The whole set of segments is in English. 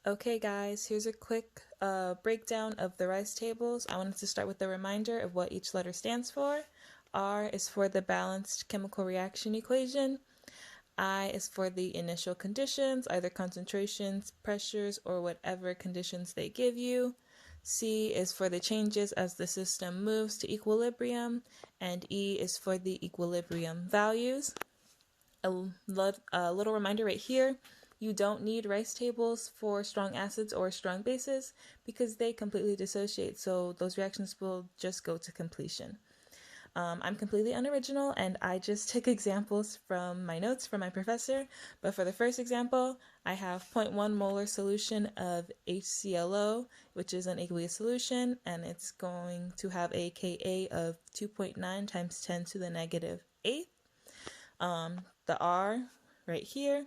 Okay guys, here's a quick breakdown of the rice tables. I wanted to start with a reminder of what each letter stands for. R is for the balanced chemical reaction equation. I is for the initial conditions, either concentrations, pressures, or whatever conditions they give you. C is for the changes as the system moves to equilibrium, and E is for the equilibrium values. A little reminder right here, you don't need rice tables for strong acids or strong bases because they completely dissociate, so those reactions will just go to completion. I'm completely unoriginal and I just took examples from my notes from my professor, but for the first example, I have 0.1 molar solution of HClO, which is an aqueous solution, and it's going to have a Ka of 2.9 times 10 to the negative 8th. The R right here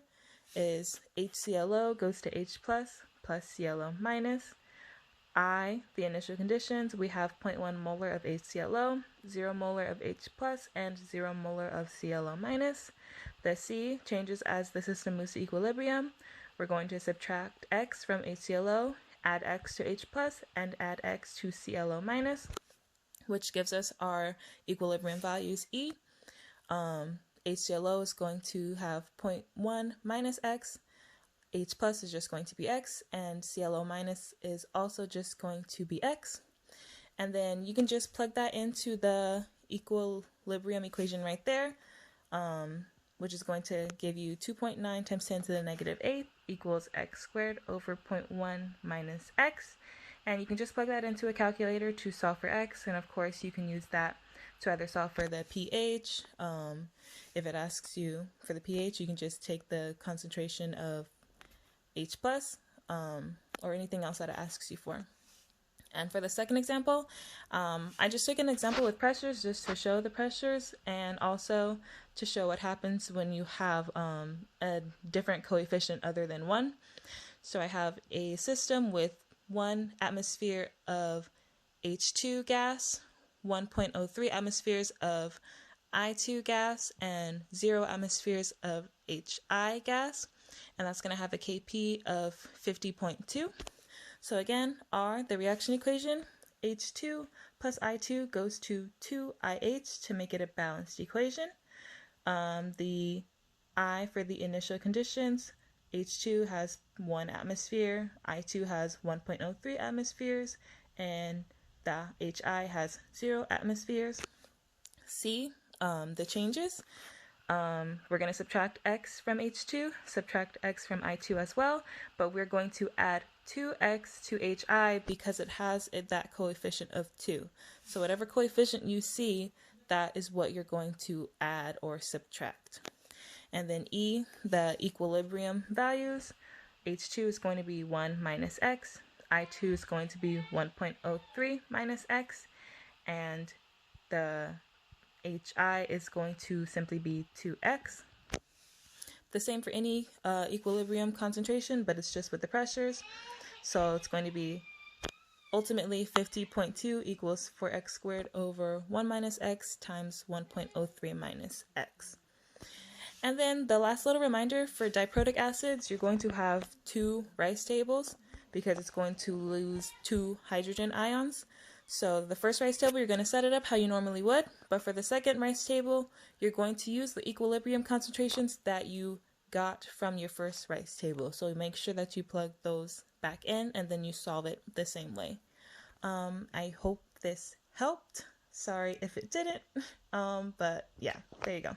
is HClO goes to H plus ClO minus. I, the initial conditions, we have 0.1 molar of HClO, 0 molar of H plus, and 0 molar of ClO minus. The C changes as the system moves to equilibrium. We're going to subtract X from HClO, add X to H plus, and add X to ClO minus, which gives us our equilibrium values E. HClO is going to have 0.1 minus X, H plus is just going to be X, and ClO minus is also just going to be X. And then you can just plug that into the equilibrium equation right there, which is going to give you 2.9 times 10 to the negative 8 equals X squared over 0.1 minus X. And you can just plug that into a calculator to solve for X, and of course you can use that to either solve for the pH. If it asks you for the pH, you can just take the concentration of H plus or anything else that it asks you for. And for the second example, I just took an example with pressures just to show the pressures and also to show what happens when you have a different coefficient other than 1. So I have a system with 1 atmosphere of H2 gas, 1.03 atmospheres of I2 gas, and 0 atmospheres of HI gas, and that's going to have a Kp of 50.2. So again, R, the reaction equation, H2 plus I2 goes to 2IH to make it a balanced equation. The I for the initial conditions, H2 has 1 atmosphere, I2 has 1.03 atmospheres, and the HI has 0 atmospheres. C, the changes. We're going to subtract X from H2, subtract X from I2 as well, but we're going to add 2X to HI because it has that coefficient of 2. So whatever coefficient you see, that is what you're going to add or subtract. And then E, the equilibrium values. H2 is going to be 1 minus X, I2 is going to be 1.03 minus X, and the HI is going to simply be 2X. The same for any equilibrium concentration, but it's just with the pressures. So it's going to be ultimately 50.2 equals 4x squared over 1 minus x times 1.03 minus x. And then the last little reminder for diprotic acids, you're going to have 2 rice tables because it's going to lose 2 hydrogen ions. So the first rice table, you're going to set it up how you normally would, but for the second rice table, you're going to use the equilibrium concentrations that you got from your first rice table. So make sure that you plug those back in and then you solve it the same way. I hope this helped. Sorry if it didn't, but yeah, there you go.